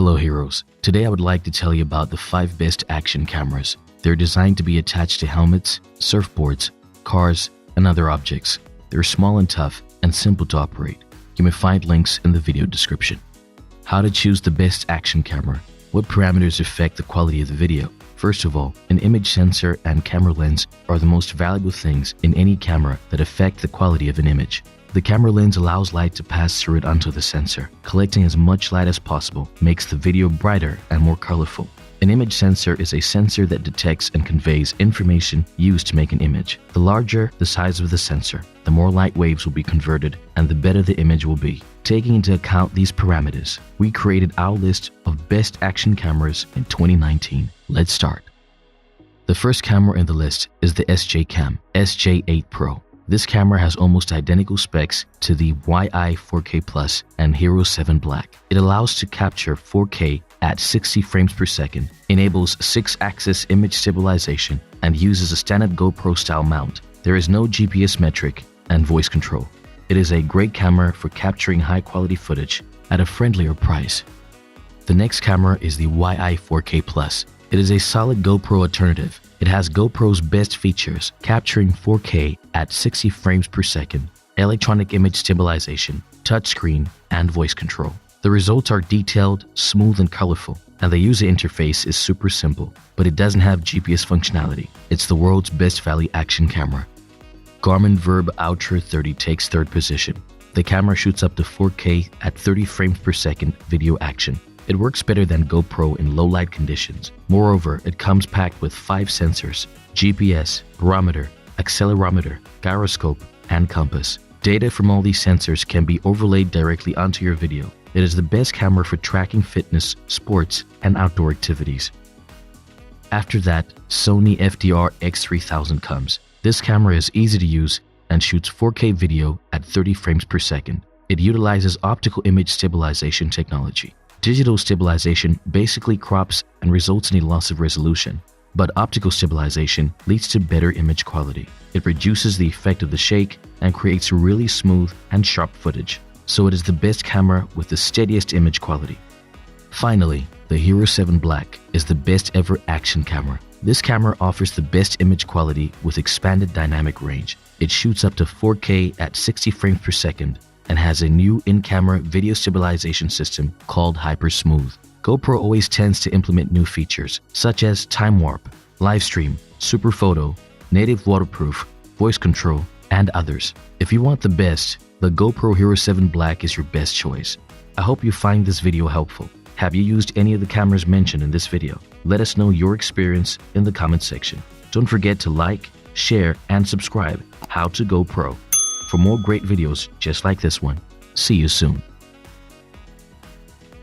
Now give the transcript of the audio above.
Hello heroes, today I would like to tell you about the 5 best action cameras. They're designed to be attached to helmets, surfboards, cars, and other objects. They're small and tough and simple to operate. You may find links in the video description. How to choose the best action camera. What parameters affect the quality of the video? First of all, an image sensor and camera lens are the most valuable things in any camera that affect the quality of an image. The camera lens allows light to pass through it onto the sensor. Collecting as much light as possible makes the video brighter and more colorful. An image sensor is a sensor that detects and conveys information used to make an image. The larger the size of the sensor, the more light waves will be converted and the better the image will be. Taking into account these parameters, we created our list of best action cameras in 2019. Let's start. The first camera in the list is the SJCAM SJ8 Pro. This camera has almost identical specs to the YI 4K Plus and Hero 7 Black. It allows to capture 4K at 60 frames per second, enables 6-axis image stabilization, and uses a standard GoPro-style mount. There is no GPS metric and voice control. It is a great camera for capturing high-quality footage at a friendlier price. The next camera is the YI 4K Plus. It is a solid GoPro alternative. It has GoPro's best features, capturing 4K at 60 frames per second, electronic image stabilization, touchscreen, and voice control. The results are detailed, smooth, and colorful, and the user interface is super simple, but it doesn't have GPS functionality. It's the world's best value action camera. Garmin Verb Ultra 30 takes 3rd position. The camera shoots up to 4K at 30 frames per second video action. It works better than GoPro in low light conditions. Moreover, it comes packed with 5 sensors: GPS, barometer, accelerometer, gyroscope, and compass. Data from all these sensors can be overlaid directly onto your video. It is the best camera for tracking fitness, sports, and outdoor activities. After that, Sony FDR X3000 comes. This camera is easy to use and shoots 4K video at 30 frames per second. It utilizes optical image stabilization technology. Digital stabilization basically crops and results in a loss of resolution, but optical stabilization leads to better image quality. It reduces the effect of the shake and creates really smooth and sharp footage, so it is the best camera with the steadiest image quality. Finally, the Hero 7 Black is the best ever action camera. This camera offers the best image quality with expanded dynamic range. It shoots up to 4K at 60 frames per second and has a new in-camera video stabilization system called Hyper Smooth. GoPro always tends to implement new features such as time warp, live stream, super photo, native waterproof, voice control, and others. If you want the best, the GoPro Hero 7 Black is your best choice. I hope you find this video helpful. Have you used any of the cameras mentioned in this video? Let us know your experience in the comment section. Don't forget to like, share, and subscribe. How to GoPro for more great videos just like this one. See you soon.